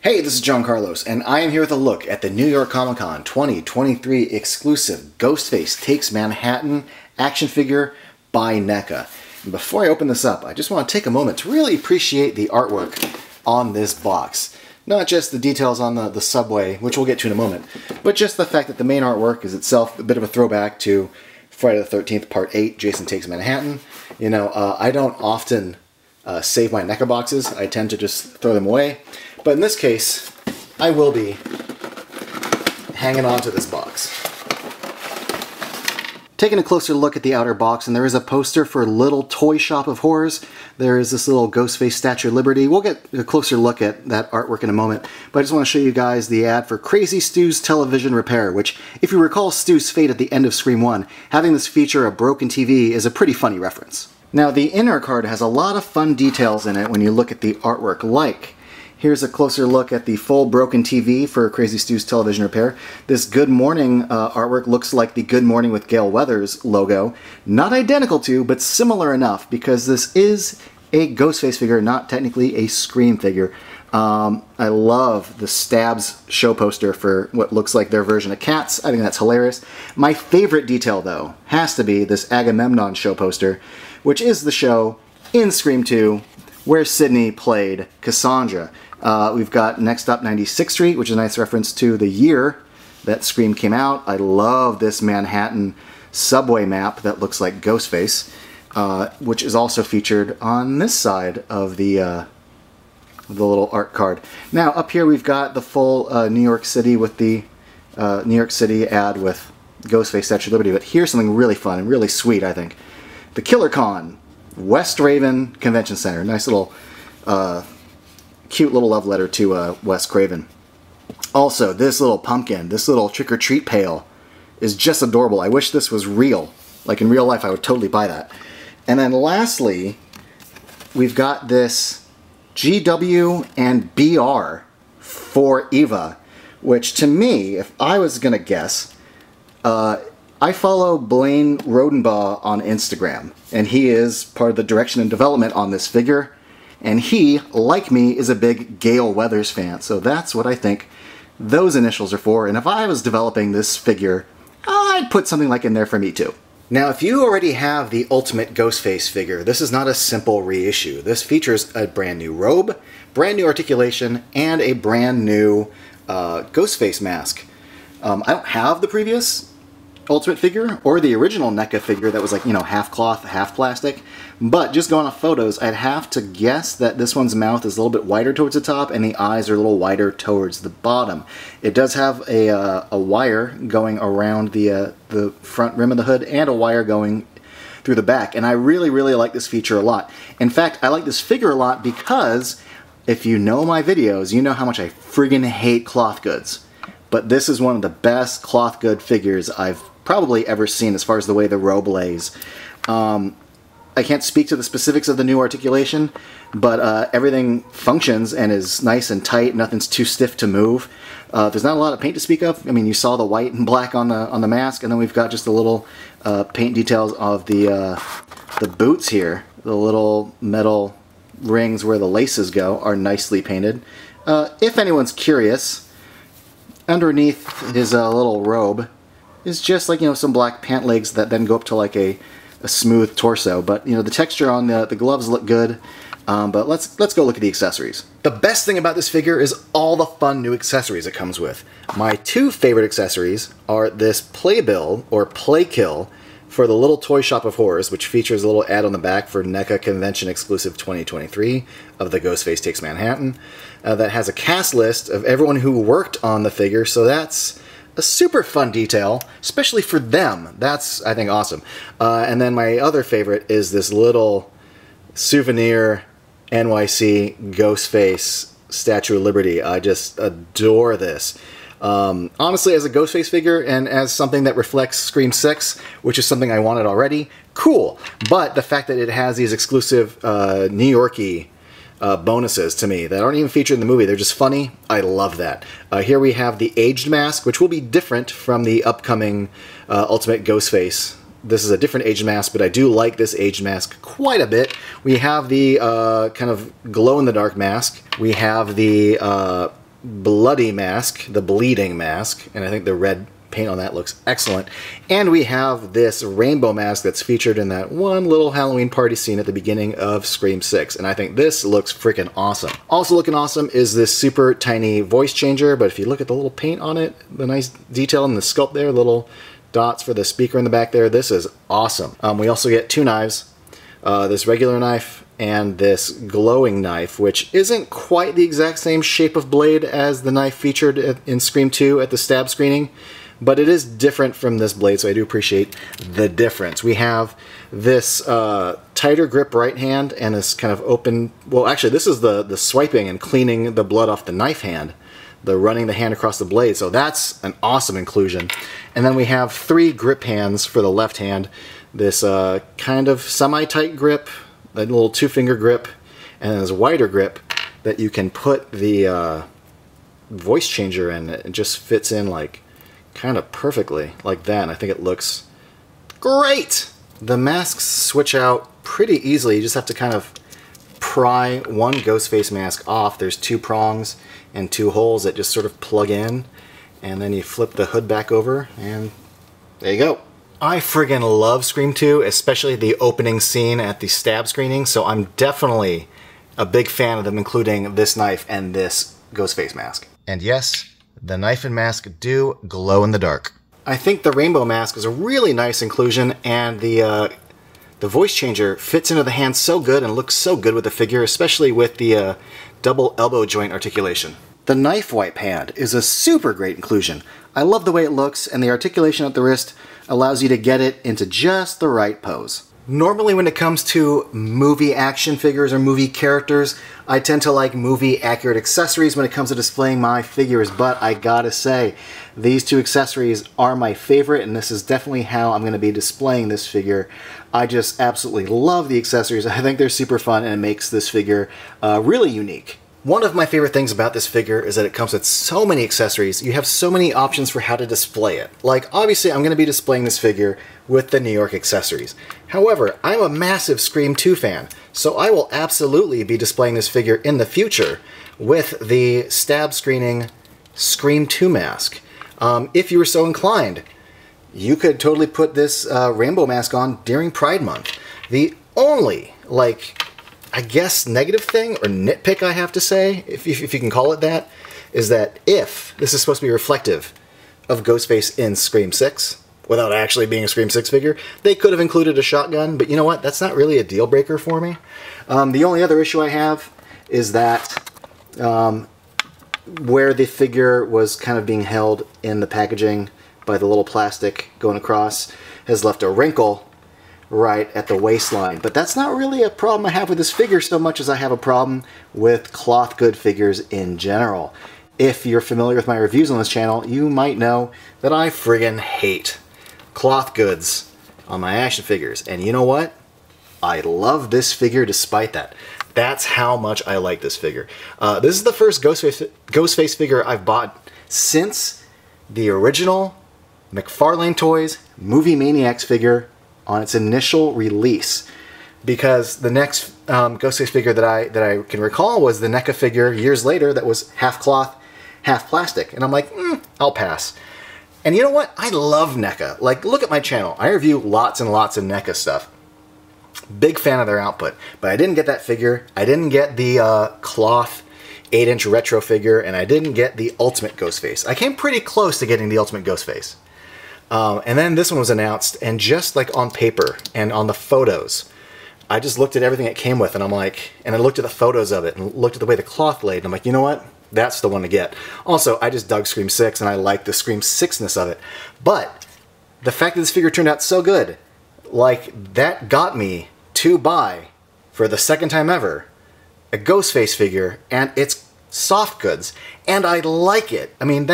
Hey, this is John Carlos, and I am here with a look at the New York Comic Con 2023 exclusive Ghostface Takes Manhattan action figure by NECA. And before I open this up, I just want to take a moment to really appreciate the artwork on this box. Not just the details on the subway, which we'll get to in a moment, but just the fact that the main artwork is itself a bit of a throwback to Friday the 13th Part 8, Jason Takes Manhattan. You know, I don't often save my NECA boxes. I tend to just throw them away. But in this case, I will be hanging on to this box. Taking a closer look at the outer box, and there is a poster for Little Toy Shop of Horrors. There is this little Ghostface Statue of Liberty. We'll get a closer look at that artwork in a moment, but I just want to show you guys the ad for Crazy Stu's Television Repair, which, if you recall Stu's fate at the end of Scream 1, having this feature a broken TV is a pretty funny reference. Now, the inner card has a lot of fun details in it when you look at the artwork, like here's a closer look at the full broken TV for Crazy Stu's Television Repair. This Good Morning artwork looks like the Good Morning with Gale Weathers logo. Not identical to, but similar enough, because this is a Ghostface figure, not technically a Scream figure. I love the Stabs show poster for what looks like their version of Cats. I think that's hilarious. My favorite detail, though, has to be this Agamemnon show poster, which is the show in Scream 2 where Sydney played Cassandra. We've got Next Up 96th Street, which is a nice reference to the year that Scream came out. I love this Manhattan subway map that looks like Ghostface, which is also featured on this side of the little art card. Now, up here we've got the full New York City with the New York City ad with Ghostface Statue of Liberty, but here's something really fun and really sweet, I think. The Killer Con, West Raven Convention Center. Nice little cute little love letter to Wes Craven. Also, this little pumpkin, this little trick-or-treat pail is just adorable. I wish this was real. Like in real life, I would totally buy that. And then lastly, we've got this GW and BR for Eva, which to me, if I was going to guess, I follow Blaine Rodenbaugh on Instagram, and he is part of the direction and development on this figure. And he, like me, is a big Gale Weathers fan, so that's what I think those initials are for. And if I was developing this figure, I'd put something like in there for me too. Now, if you already have the Ultimate Ghostface figure, this is not a simple reissue. This features a brand new robe, brand new articulation, and a brand new Ghostface mask. I don't have the previous Ultimate figure or the original NECA figure that was like, you know, half cloth, half plastic, but just going off photos, I'd have to guess that this one's mouth is a little bit wider towards the top and the eyes are a little wider towards the bottom. It does have a wire going around the front rim of the hood and a wire going through the back, and I really, really like this feature a lot. In fact, I like this figure a lot because if you know my videos, you know how much I friggin' hate cloth goods. But this is one of the best cloth good figures I've probably ever seen as far as the way the robe lays. I can't speak to the specifics of the new articulation, but everything functions and is nice and tight. Nothing's too stiff to move. There's not a lot of paint to speak of. I mean, you saw the white and black on the mask, and then we've got just the little paint details of the boots here. The little metal rings where the laces go are nicely painted. If anyone's curious, underneath his little robe is just like, you know, some black pant legs that then go up to like a smooth torso. But, you know, the texture on the gloves look good. But let's go look at the accessories. The best thing about this figure is all the fun new accessories it comes with. My two favorite accessories are this playbill, or playkill, for the Little Toy Shop of Horrors, which features a little ad on the back for NECA Convention Exclusive 2023 of the Ghostface Takes Manhattan. That has a cast list of everyone who worked on the figure, so that's a super fun detail, especially for them. That's, I think, awesome. And then my other favorite is this little souvenir NYC Ghostface Statue of Liberty. I just adore this. Honestly, as a Ghostface figure and as something that reflects Scream VI, which is something I wanted already, cool. But the fact that it has these exclusive New York-y bonuses to me that aren't even featured in the movie, they're just funny. I love that. Here we have the aged mask, which will be different from the upcoming Ultimate Ghostface. This is a different aged mask, but I do like this aged mask quite a bit. We have the kind of glow-in-the-dark mask. We have the bloody mask, the bleeding mask, and I think the red paint on that looks excellent. And we have this rainbow mask that's featured in that one little Halloween party scene at the beginning of Scream VI, and I think this looks freaking awesome. Also looking awesome is this super tiny voice changer, but if you look at the little paint on it, the nice detail in the sculpt there, little dots for the speaker in the back there, this is awesome. We also get two knives, this regular knife and this glowing knife, which isn't quite the exact same shape of blade as the knife featured in Scream II at the stab screening, but it is different from this blade, so I do appreciate the difference. We have this tighter grip right hand and this kind of open, well actually this is the swiping and cleaning the blood off the knife hand, the running the hand across the blade, so that's an awesome inclusion. And then we have three grip hands for the left hand, this kind of semi-tight grip, a little two-finger grip, and then this wider grip that you can put the voice changer in. It just fits in like kind of perfectly like that, and I think it looks great! The masks switch out pretty easily. You just have to kind of pry one Ghostface mask off. There's two prongs and two holes that just sort of plug in, and then you flip the hood back over, and there you go. I friggin' love Scream 2, especially the opening scene at the stab screening, so I'm definitely a big fan of them including this knife and this Ghostface mask. And yes, the knife and mask do glow in the dark. I think the rainbow mask is a really nice inclusion, and the voice changer fits into the hand so good and looks so good with the figure, especially with the double elbow joint articulation. The knife wipe hand is a super great inclusion. I love the way it looks, and the articulation at the wrist allows you to get it into just the right pose. Normally when it comes to movie action figures or movie characters, I tend to like movie accurate accessories when it comes to displaying my figures, but I gotta say, these two accessories are my favorite, and this is definitely how I'm going to be displaying this figure. I just absolutely love the accessories. I think they're super fun, and it makes this figure really unique. One of my favorite things about this figure is that it comes with so many accessories. You have so many options for how to display it. Like, obviously I'm going to be displaying this figure with the New York accessories. However, I'm a massive Scream 2 fan, so I will absolutely be displaying this figure in the future with the stab screening Scream 2 mask. If you were so inclined, you could totally put this rainbow mask on during Pride Month. The only, I guess, negative thing or nitpick I have to say, if you can call it that, is that if this is supposed to be reflective of Ghostface in Scream VI, without actually being a Scream VI figure, they could have included a shotgun, but you know what? That's not really a deal breaker for me. The only other issue I have is that where the figure was kind of being held in the packaging by the little plastic going across has left a wrinkle right at the waistline. But that's not really a problem I have with this figure so much as I have a problem with cloth good figures in general. If you're familiar with my reviews on this channel, you might know that I friggin' hate cloth goods on my action figures. And you know what? I love this figure despite that. That's how much I like this figure. This is the first Ghostface figure I've bought since the original McFarlane Toys Movie Maniacs figure on its initial release, because the next Ghostface figure that I can recall was the NECA figure years later that was half cloth, half plastic, and I'm like, I'll pass. And you know what? I love NECA. Like, look at my channel. I review lots and lots of NECA stuff. Big fan of their output, but I didn't get that figure. I didn't get the cloth 8-inch retro figure, and I didn't get the Ultimate Ghostface. I came pretty close to getting the Ultimate Ghostface. And then this one was announced, and just like on paper and on the photos, I just looked at everything it came with, and I'm like, and I looked at the photos of it and looked at the way the cloth laid, and I'm like, you know what? That's the one to get. Also, I just dug Scream 6, and I like the Scream 6-ness of it. But the fact that this figure turned out so good, like, that got me to buy, for the second time ever, a Ghostface figure, and it's soft goods, and I like it. I mean,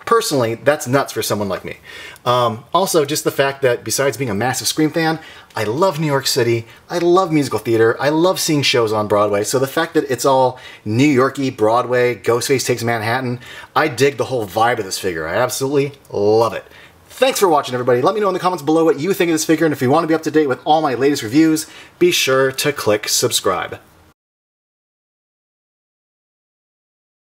personally, that's nuts for someone like me. Also, just the fact that besides being a massive Scream fan, I love New York City, I love musical theater, I love seeing shows on Broadway, so the fact that it's all New York-y, Broadway, Ghostface Takes Manhattan, I dig the whole vibe of this figure. I absolutely love it. Thanks for watching, everybody. Let me know in the comments below what you think of this figure, and if you want to be up to date with all my latest reviews, be sure to click subscribe.